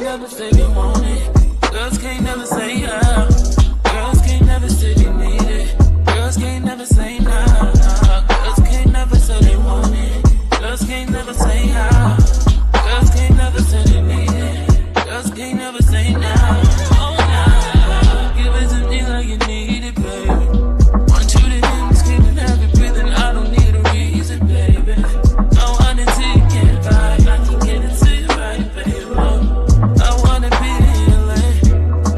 never say they want it. Girls can't never say yeah. Girls can't never say they need it. Girls can't never say nah. Girls can't never say they want it. Girls can't never say yeah. Girls can't never say they need it. Girls can't never say nah. Oh nah. Give it to me like you need it, baby. Want you to hear me screaming, heavy breathing. I don't need a reason, baby. I want it till you can't vibe. I can get it to you right, baby. I wanna be healing.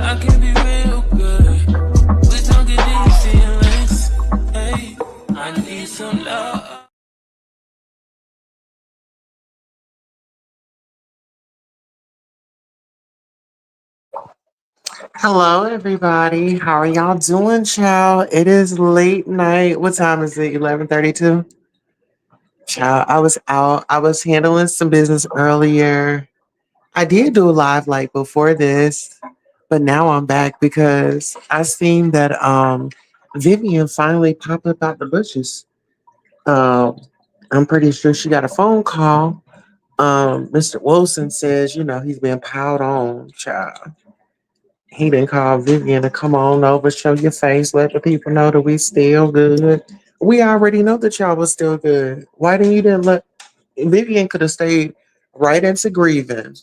I can be real good. We don't get these feelings. Hey, I need some love. Hello, everybody. How are y'all doing, child? It is late night. What time is it? 11:32. Child, I was out. I was handling some business earlier. I did do a live like before this, but now I'm back because I seen that Vivian finally popped up out the bushes. Um, I'm pretty sure she got a phone call. Mr. Wilson says, he's been piled on, child. He didn't call Vivian to come on over, show your face, let the people know that we still good. We already know that y'all was still good. Why didn't you didn't let Vivian could have stayed right into grieving?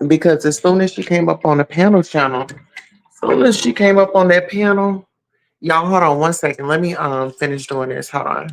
Because as soon as she came up on the panel channel, as soon as she came up on that panel, y'all hold on one second. Let me finish doing this. Hold on.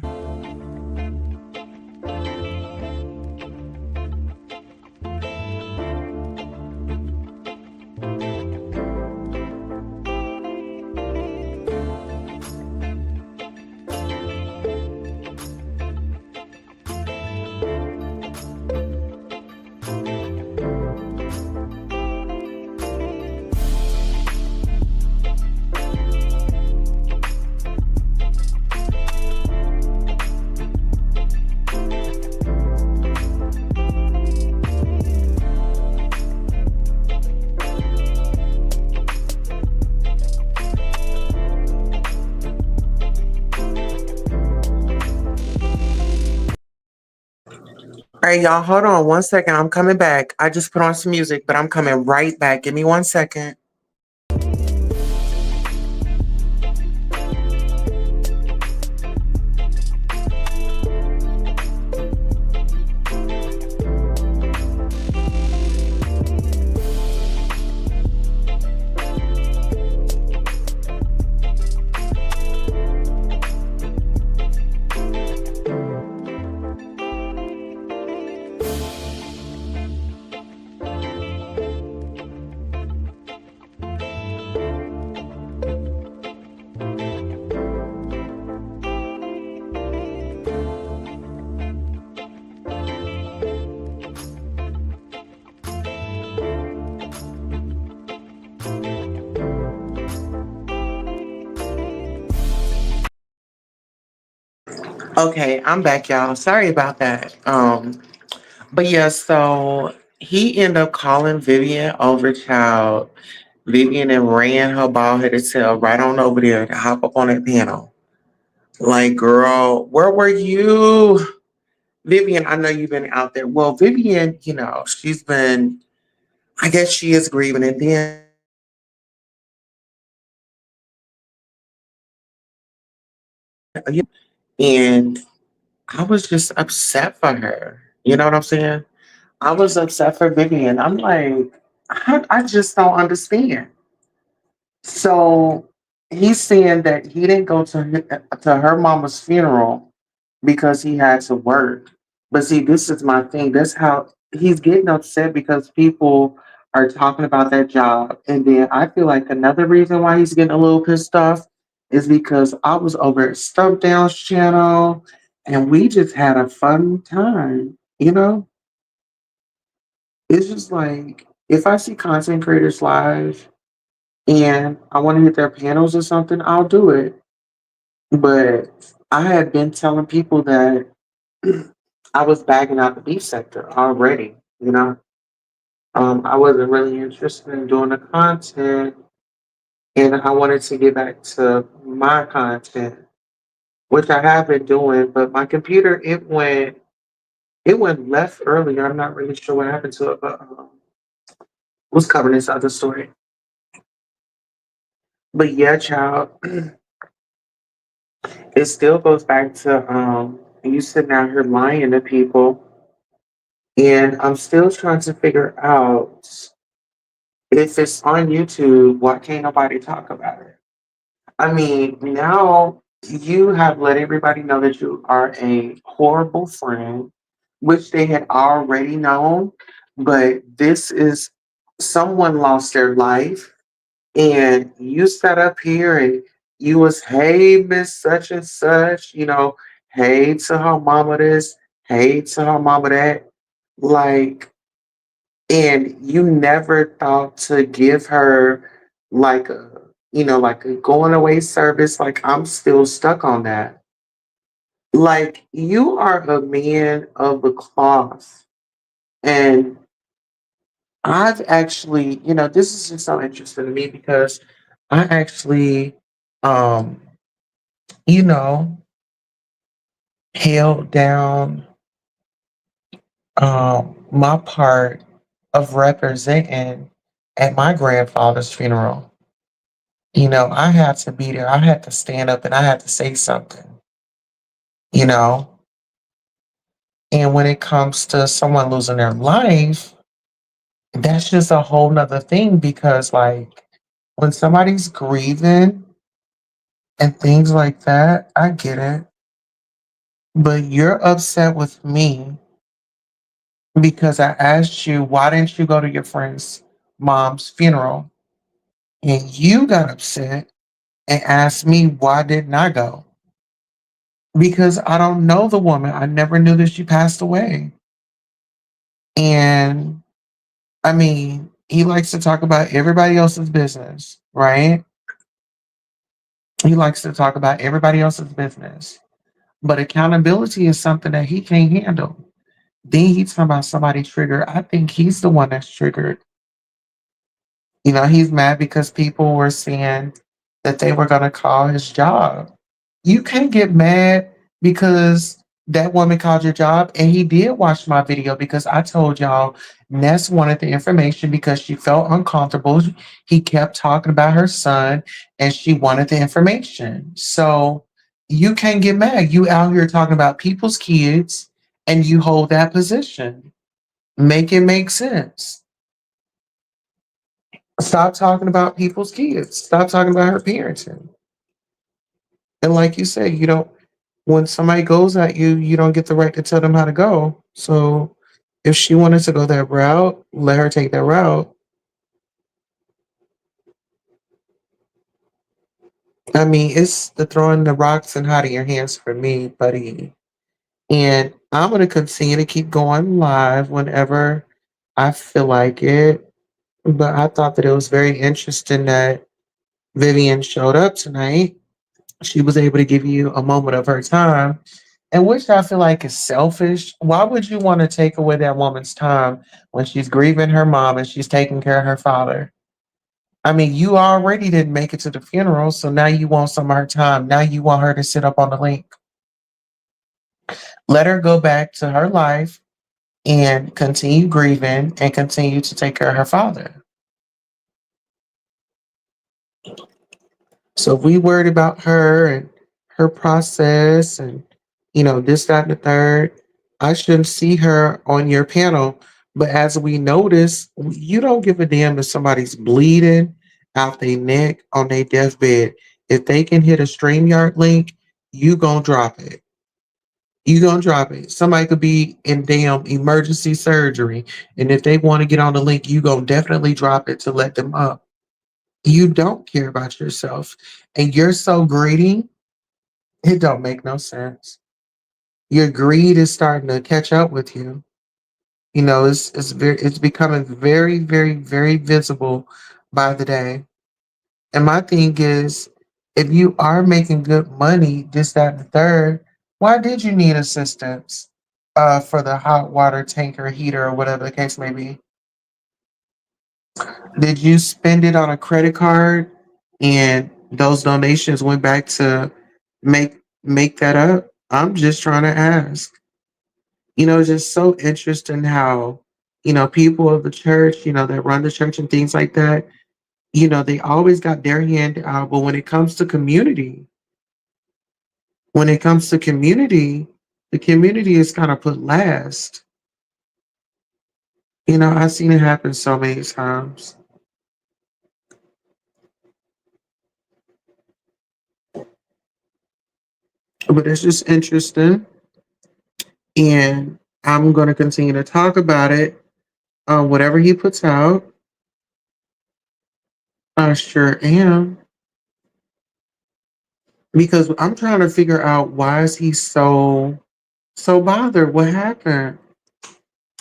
All right, y'all, hold on one second. I'm coming back. I just put on some music, but I'm coming right back. Give me one second. Okay, I'm back, y'all. Sorry about that. But yeah, so he ended up calling Vivian over, child. Vivian and ran her bald headed tail right on over there to hop up on that panel. Like, girl, where were you? Vivian, I know you've been out there. Well, Vivian, she's been, I guess she is grieving. And then, and I was just upset for her. You know what I'm saying? I was upset for Vivian. I'm like, I just don't understand. So he's saying that he didn't go to her mama's funeral because he had to work. But see, this is my thing. That's how he's getting upset because people are talking about that job. And then I feel like another reason why he's getting a little pissed off is because I was over at Stump Down's channel and we just had a fun time. It's just like if I see content creators live and I want to hit their panels or something, I'll do it. But I had been telling people that I was bagging out the beef sector already. I wasn't really interested in doing the content and I wanted to get back to my content, which I have been doing, but my computer it went left earlier. I'm not really sure what happened to it, but was covering this other story. But yeah, child, it still goes back to you sitting out here lying to people, and I'm still trying to figure out if it's on YouTube, why can't nobody talk about it? I mean, now you have let everybody know that you are a horrible friend, which they had already known, but this is someone lost their life, and you sat up here and you was, hey, Miss Such and Such, hey to her mama this, hey to her mama that. Like, and you never thought to give her like a going away service. Like, I'm still stuck on that. Like, you are a man of the cloth. And I've actually, this is just so interesting to me because I actually, um, you know, held down my part of representing at my grandfather's funeral. I had to be there. I had to stand up and I had to say something, you know. And when it comes to someone losing their life, that's just a whole nother thing because, like, when somebody's grieving and things like that, I get it. But you're upset with me because I asked you, why didn't you go to your friend's mom's funeral? And you got upset and asked me, why didn't I go? Because I don't know the woman. I never knew that she passed away. And I mean, he likes to talk about everybody else's business, right? He likes to talk about everybody else's business. But accountability is something that he can't handle. Then he's talking about somebody triggered. I think he's the one that's triggered. He's mad because people were saying that they were going to call his job. You can't get mad because that woman called your job. And he did watch my video because I told y'all Ness wanted the information because she felt uncomfortable. He kept talking about her son and she wanted the information. So you can't get mad. You out here talking about people's kids and you hold that position. Make it make sense. Stop talking about people's kids. Stop talking about her parenting. And like you say, when somebody goes at you, you don't get the right to tell them how to go. So if she wanted to go that route, let her take that route. I mean, it's the throwing the rocks and hiding your hands for me, buddy. And I'm going to continue to keep going live whenever I feel like it. But I thought that it was very interesting that Vivian showed up tonight. She was able to give you a moment of her time, and which I feel like is selfish. Why would you want to take away that woman's time when she's grieving her mom and she's taking care of her father? I mean, you already didn't make it to the funeral, so now you want some of her time. Now you want her to sit up on the link. Let her go back to her life and continue grieving and continue to take care of her father. So if we worried about her and her process and this, that, and the third, I shouldn't see her on your panel. But as we notice, you don't give a damn if somebody's bleeding out their neck on their deathbed. If they can hit a StreamYard link, you gonna drop it. You gonna drop it. Somebody could be in damn emergency surgery, and if they want to get on the link, you gonna definitely drop it to let them up. You don't care about yourself, and you're so greedy. It don't make no sense. Your greed is starting to catch up with you. It's becoming very, very, very visible by the day. And my thing is, if you are making good money, this, that, and the third, why did you need assistance for the hot water tanker heater or whatever the case may be? Did you spend it on a credit card and those donations went back to make that up? I'm just trying to ask. It's just so interesting how people of the church, that run the church and things like that, they always got their hand out. But when it comes to community, the community is kind of put last. I've seen it happen so many times. But it's just interesting. And I'm going to continue to talk about it. Whatever he puts out, I sure am. Because I'm trying to figure out why is he so bothered? What happened?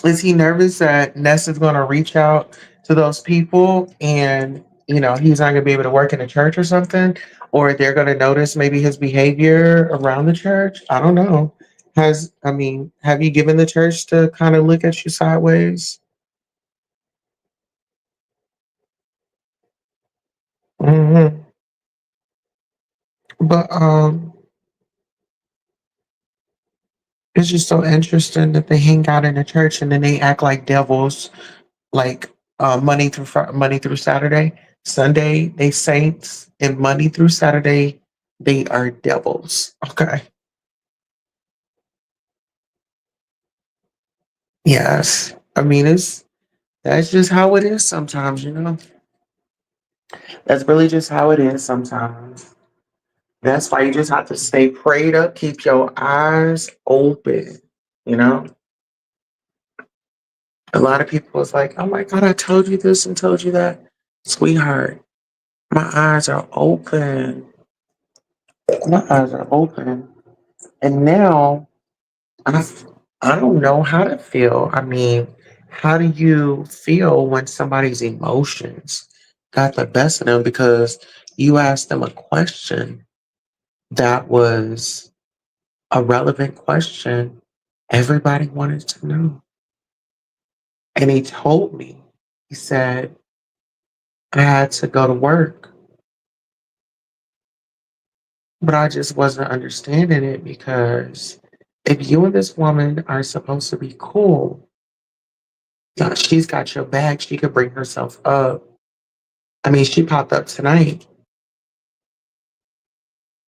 Is he nervous that Ness is going to reach out to those people and, he's not going to be able to work in a church or something? Or they're going to notice maybe his behavior around the church? I don't know. Have you given the church to kind of look at you sideways? Hmm. But it's just so interesting that they hang out in the church and then they act like devils, like Monday through Saturday. Sunday they saints, and Monday through Saturday they are devils. Okay, yes. That's just how it is sometimes. That's really just how it is sometimes. That's why you just have to stay prayed up, keep your eyes open. You know, a lot of people is like, "Oh my God, I told you this and told you that." Sweetheart, my eyes are open. My eyes are open. And now I, I don't know how to feel. How do you feel when somebody's emotions got the best of them because you asked them a question that was a relevant question everybody wanted to know? And he told me, he said, I had to go to work, but I just wasn't understanding it because if you and this woman are supposed to be cool, she's got your back. She could bring herself up. She popped up tonight.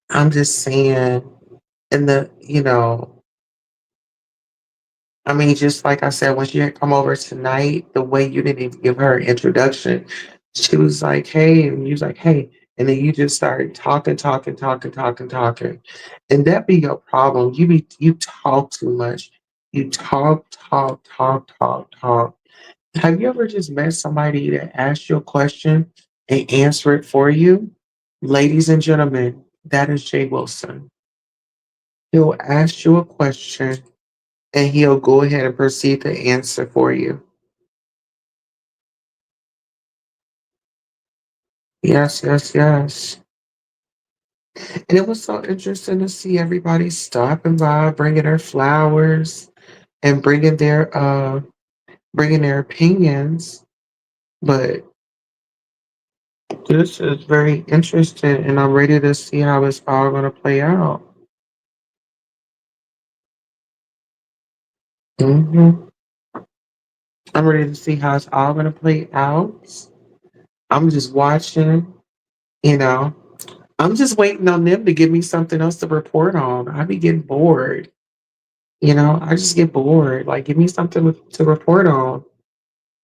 I'm just saying, and just like I said, when she had come over tonight, the way you didn't even give her an introduction, she was like, hey, and you was like, hey. And then you just started talking, talking, talking, talking, talking. And that be your problem. You talk too much. You talk, talk, talk, talk, talk. Have you ever just met somebody that asked you a question and answer it for you? Ladies and gentlemen, that is Jay Wilson. He'll ask you a question and he'll go ahead and proceed to answer for you. Yes, yes, yes. And it was so interesting to see everybody stopping by, bringing their flowers and bringing their opinions. But this is very interesting, and I'm ready to see how it's all going to play out. Hmm. I'm ready to see how it's all going to play out. I'm just watching, you know. I'm just waiting on them to give me something else to report on. I be getting bored, I just get bored. Like, give me something to report on.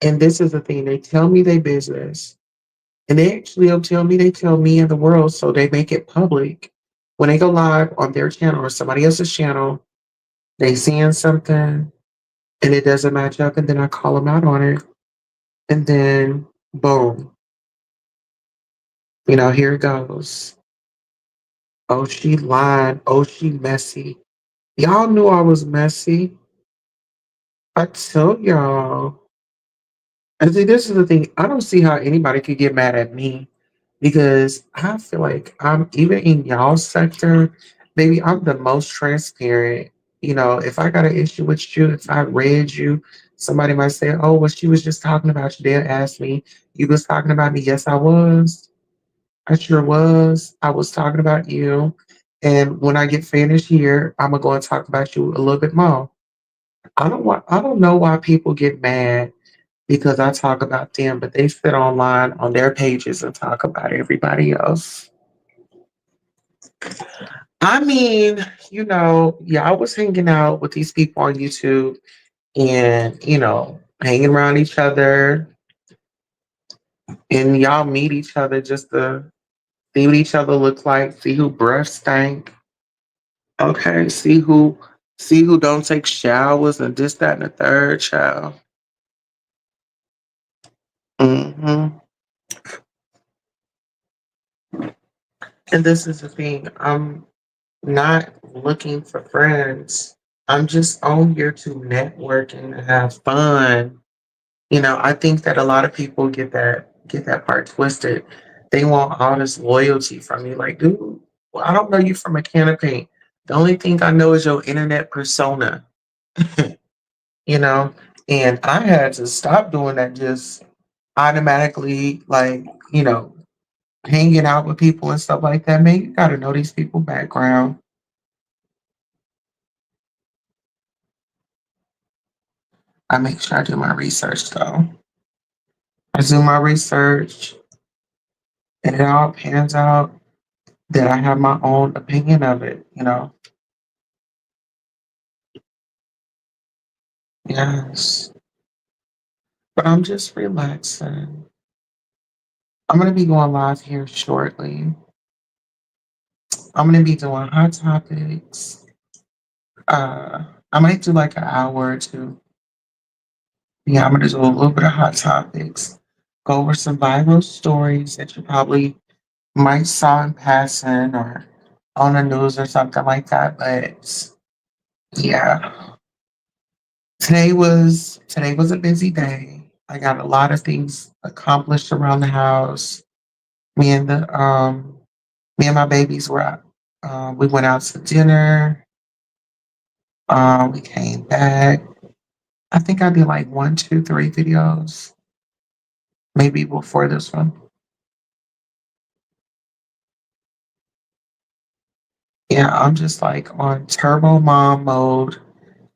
And this is the thing: they tell me they business, and they actually don't tell me. They tell me and the world, so they make it public. When they go live on their channel or somebody else's channel, they seeing something and it doesn't match up, and then I call them out on it, and then boom, here it goes. Oh, she lied. Oh, she messy. Y'all knew I was messy. I tell y'all. And see, this is the thing. I don't see how anybody could get mad at me because I feel like I'm even in y'all's sector, maybe I'm the most transparent. If I got an issue with you, if I read you, somebody might say, oh, well, she was just talking about you. They'll ask me, you was talking about me? Yes, I was. I sure was. I was talking about you. And when I get finished here, I'm gonna go and talk about you a little bit more. I don't know why people get mad because I talk about them, but they sit online on their pages and talk about everybody else. I mean, yeah, I was hanging out with these people on YouTube and, hanging around each other, and y'all meet each other just to see what each other look like, see who breath stank. Okay, see who don't take showers and this, that, and the third child. hmm And this is the thing. I'm not looking for friends. I'm just on here to network and have fun. I think that a lot of people get that part twisted. They want all this loyalty from you. Like, dude, well, I don't know you from a can of paint. The only thing I know is your internet persona. you know? And I had to stop doing that, just automatically, like, hanging out with people and stuff like that. Man, you gotta know these people background. I make sure I do my research though. I do my research and it all pans out that I have my own opinion of it. Yes. But I'm just relaxing. I'm gonna be going live here shortly. I'm gonna be doing hot topics. I might do like an hour or two. Yeah, I'm gonna do a little bit of hot topics. Go over some viral stories that you probably might saw in passing or on the news or something like that. But yeah, today was a busy day. I got a lot of things accomplished around the house. Me and the me and my babies were out. We went out to dinner. We came back. I think I did like one, two, three videos, maybe before this one. Yeah, I'm just like on turbo mom mode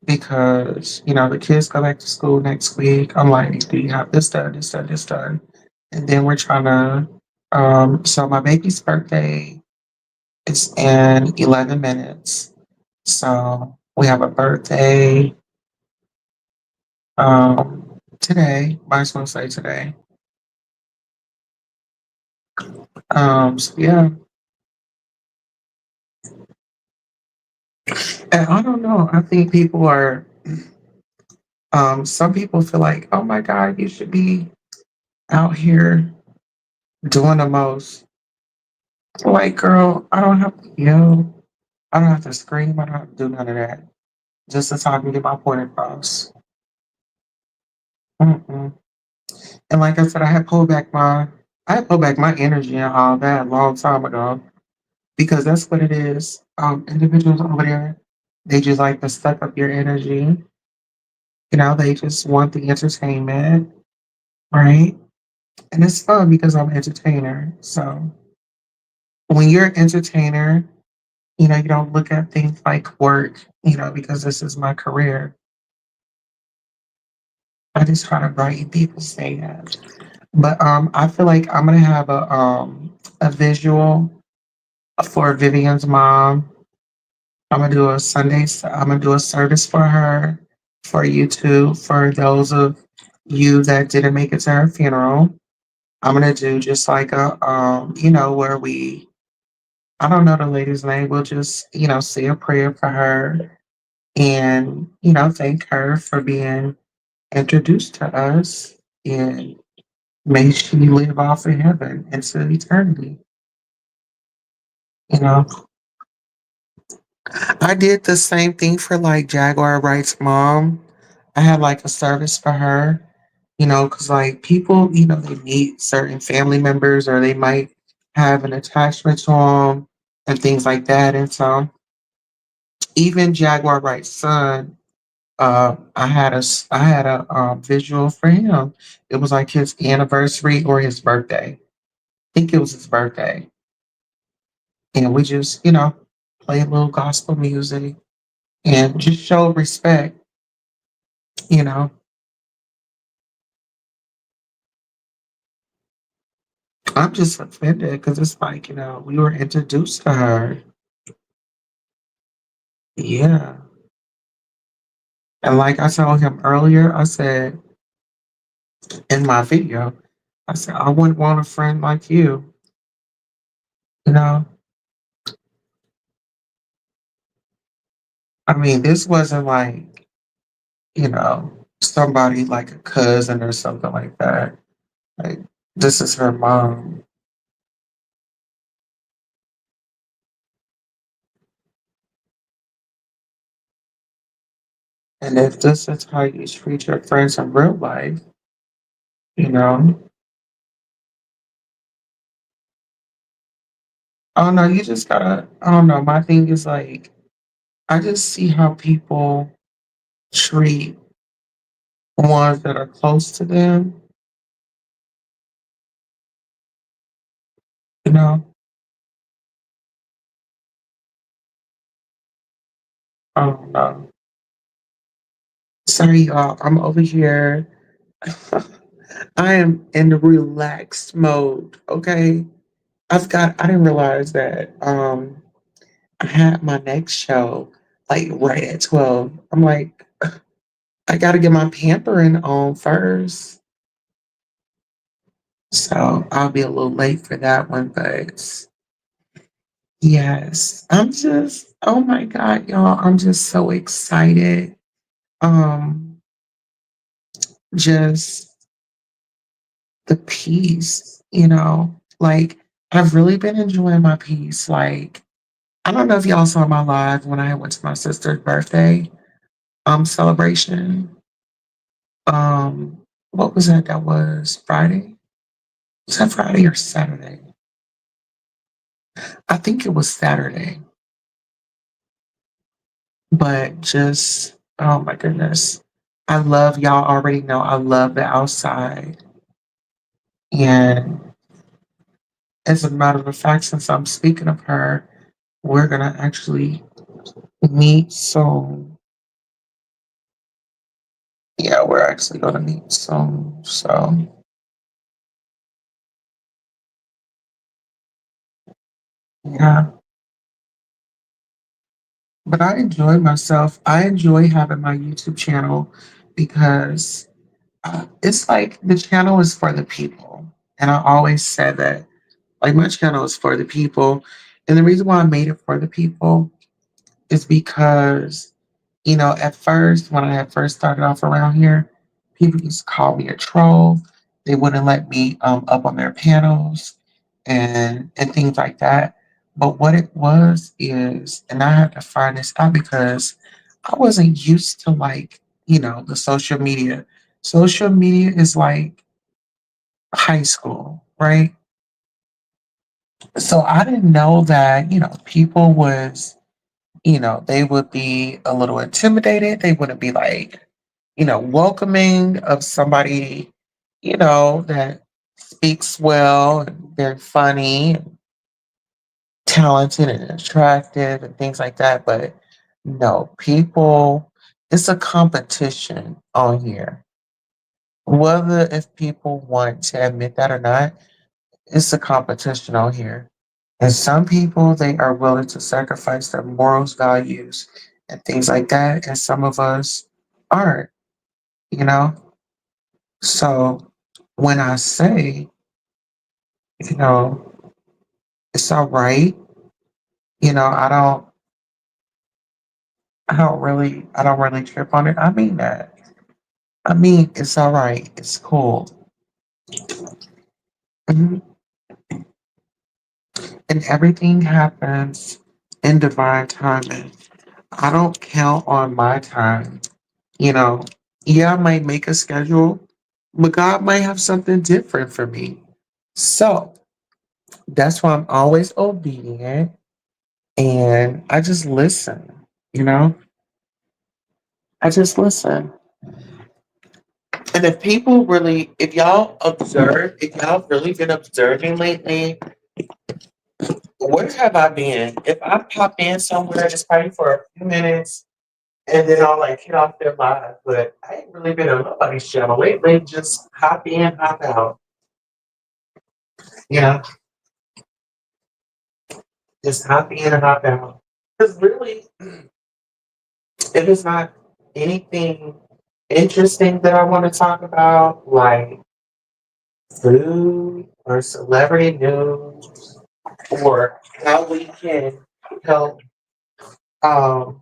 because, the kids go back to school next week. I'm like, do you have this done, this done, this done? And then we're trying to, so my baby's birthday is in 11 minutes. So we have a birthday today. Might as well say today. So yeah, and I don't know. I think people are, some people feel like, oh my God, you should be out here doing the most. Like, girl, I don't have to yell. I don't have to scream. I don't have to do none of that. Just to talk and get my point across. Mm-mm. And like I said, I had pulled back my energy and all that a long time ago because that's what it is. Individuals over there, they just like to suck up your energy. They just want the entertainment, right? And it's fun because I'm an entertainer. So when you're an entertainer, you don't look at things like work, because this is my career. I just try to brighten people's day up. But I feel like I'm gonna have a visual for Vivian's mom. I'm gonna do a service for her, for you too, for those of you that didn't make it to her funeral. I'm gonna do just like where we, I don't know the lady's name. We'll just, say a prayer for her and, thank her for being introduced to us. And may she live off in heaven into eternity. You know, I did the same thing for like Jaguar Wright's mom. I had like a service for her, because like people, they meet certain family members or they might have an attachment to them and things like that. And so even Jaguar Wright's son, I had a visual for him. It was like his anniversary or his birthday. I think it was his birthday. And we just, play a little gospel music and just show respect, you know. I'm just offended because it's like, we were introduced to her. Yeah. And like I told him earlier, I said in my video, I said, I wouldn't want a friend like you know? I mean, this wasn't like, somebody like a cousin or something like that. Like, this is her mom. And if this is how you treat your friends in real life, you know, oh no, you just gotta, I don't know. My thing is like, I just see how people treat ones that are close to them, you know. I don't know. Sorry, y'all. I'm over here. I am in the relaxed mode. Okay. I didn't realize that I had my next show like right at 12. I'm like, I gotta get my pampering on first. So I'll be a little late for that one, but yes, oh my God, y'all, I'm just so excited. Um, just the peace, like I've really been enjoying my peace. Like, I don't know if y'all saw my live when I went to my sister's birthday celebration. Um, what was that? That was Friday. Was that Friday or Saturday? I think it was Saturday. But just oh my goodness. Y'all already know I love the outside. And as a matter of fact, since I'm speaking of her, we're gonna actually meet soon. Yeah, we're actually gonna meet soon. So yeah. But I enjoy myself. I enjoy having my YouTube channel because it's like the channel is for the people. And I always said that, like, my channel is for the people. And the reason why I made it for the people is because, at first, when I had first started off around here, people used to call me a troll. They wouldn't let me up on their panels and things like that. But what it was is, and I had to find this out because I wasn't used to like, the social media. Social media is like high school, right? So I didn't know that, people was, they would be a little intimidated. They wouldn't be like, welcoming of somebody, that speaks well and very funny, and talented and attractive and things like that. But no, it's a competition on here. Whether if people want to admit that or not, it's a competition on here. And some people, they are willing to sacrifice their morals, values, and things like that. And some of us aren't, you know? So when I say, you know, it's all right, you know, I don't really trip on it. I mean that. I mean, it's all right. It's cool. Mhm. And everything happens in divine timing. I don't count on my time. You know, yeah, I might make a schedule, but God might have something different for me. So that's why I'm always obedient and I just listen, you know? I just listen. And if y'all really been observing lately, where have I been? If I pop in somewhere just probably for a few minutes and then I'll like get off their live, but I ain't really been on nobody's channel lately. Just hop in, hop out. You know, just hop in and hop out. Because really, if it's not anything interesting that I want to talk about, like food or celebrity news, or how we can help, um,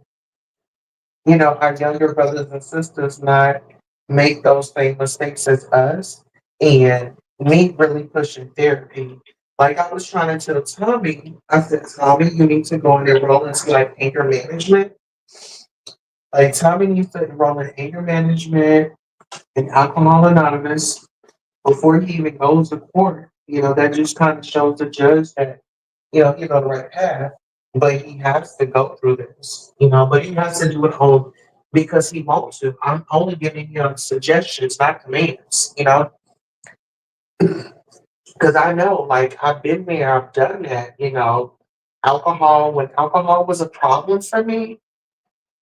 our younger brothers and sisters not make those same mistakes as us, and me really pushing therapy. Like I was trying to tell Tommy, I said, Tommy, you need to go and enroll into like anger management. Like Tommy needs to enroll in anger management and Alcohol Anonymous before he even goes to court. That just kind of shows the judge that, he's on the right path. But he has to go through this, but he has to do it home because he wants to. I'm only giving him suggestions, not commands, because I know, like, I've been there, I've done that, Alcohol, when alcohol was a problem for me,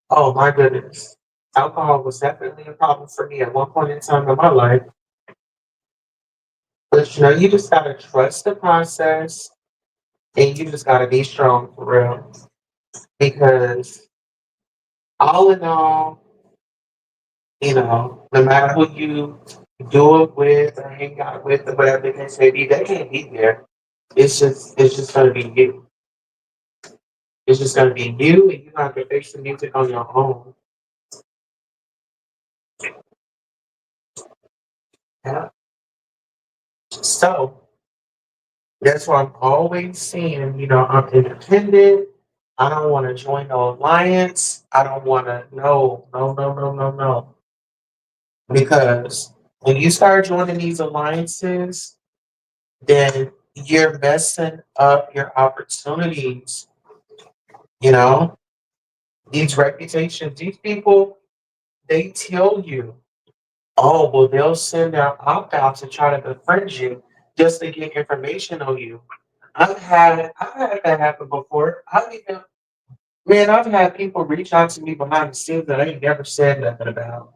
oh my goodness. Alcohol was definitely a problem for me at one point in time in my life. But you just gotta trust the process and you just gotta be strong for real. Because all in all, no matter who you do it with or hang out with or whatever the case may be, they can't be there. It's just gonna be you. It's just gonna be you and you have to face the music on your own. Yeah. So that's why I'm always saying, I'm independent. I don't want to join no alliance. I don't want to, no, no, no, no, no, no. Because when you start joining these alliances, then you're messing up your opportunities. You know, these reputations, these people, they tell you, oh, well, they'll send out opt outs to try to befriend you just to get information on you. I've had that happen before. I've had people reach out to me behind the scenes that I ain't never said nothing about.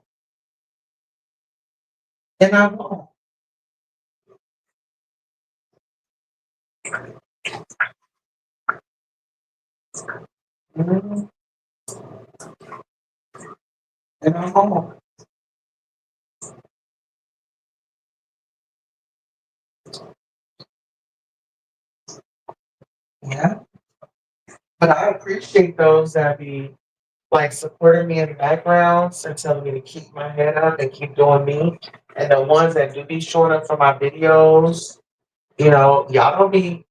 And I won't. Mhm. And I won't. Yeah. But I appreciate those that be like supporting me in the backgrounds and telling me to keep my head up and keep doing me. And the ones that do be showing up for my videos, y'all don't be,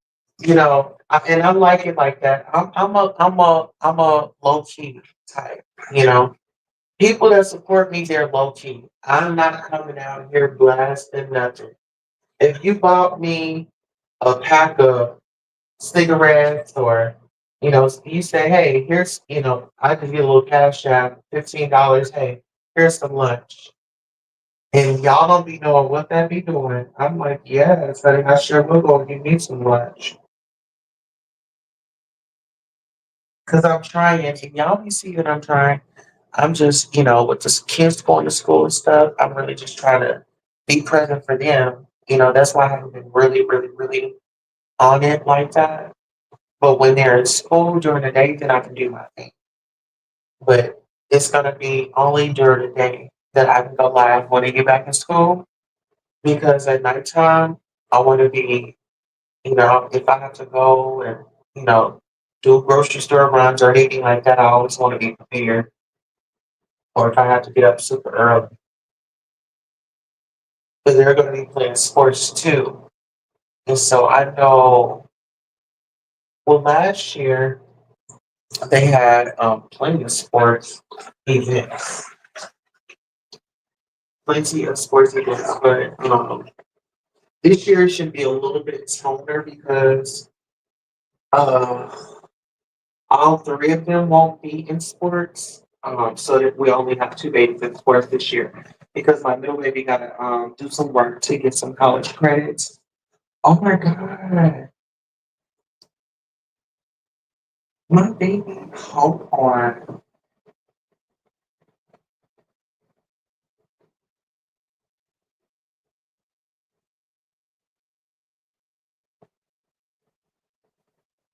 and I like it like that. I'm a low key type, you know. People that support me, they're low key. I'm not coming out here blasting nothing. If you bought me a pack of cigarettes or, you say, hey, here's, I can get a little cash out, $15. Hey, here's some lunch. And y'all don't be knowing what that be doing. I'm like, yes, I sure will go give me some lunch. Cause I'm trying, and y'all be seeing that I'm trying. I'm just, with the kids going to school and stuff, I'm really just trying to be present for them. That's why I haven't been really, really, really on it like that. But when they're in school during the day, then I can do my thing. But it's gonna be only during the day that I can go live when they get back in school. Because at nighttime, I want to be, if I have to go and, you know, do grocery store runs or anything like that, I always want to be prepared. Or if I have to get up super early, because they're going to be playing sports too. And so I know, well, last year they had plenty of sports events, plenty of sports events, but this year should be a little bit toner because uh, all three of them won't be in sports. So that we only have two babies in sports this year because my middle baby got to do some work to get some college credits. Oh my God, my baby, hold on.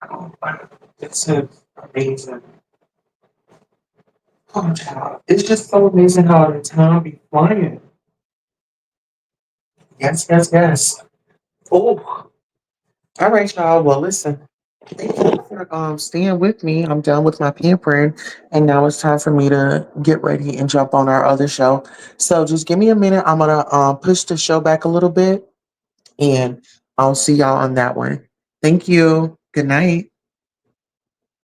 Oh, wow. It's amazing. Oh, child. It's just so amazing how the time be flying. Yes, yes, yes. Oh, all right, y'all. Well, listen. Thank you for staying with me. I'm done with my pampering, and now it's time for me to get ready and jump on our other show. So just give me a minute. I'm gonna push the show back a little bit, and I'll see y'all on that one. Thank you. Good night.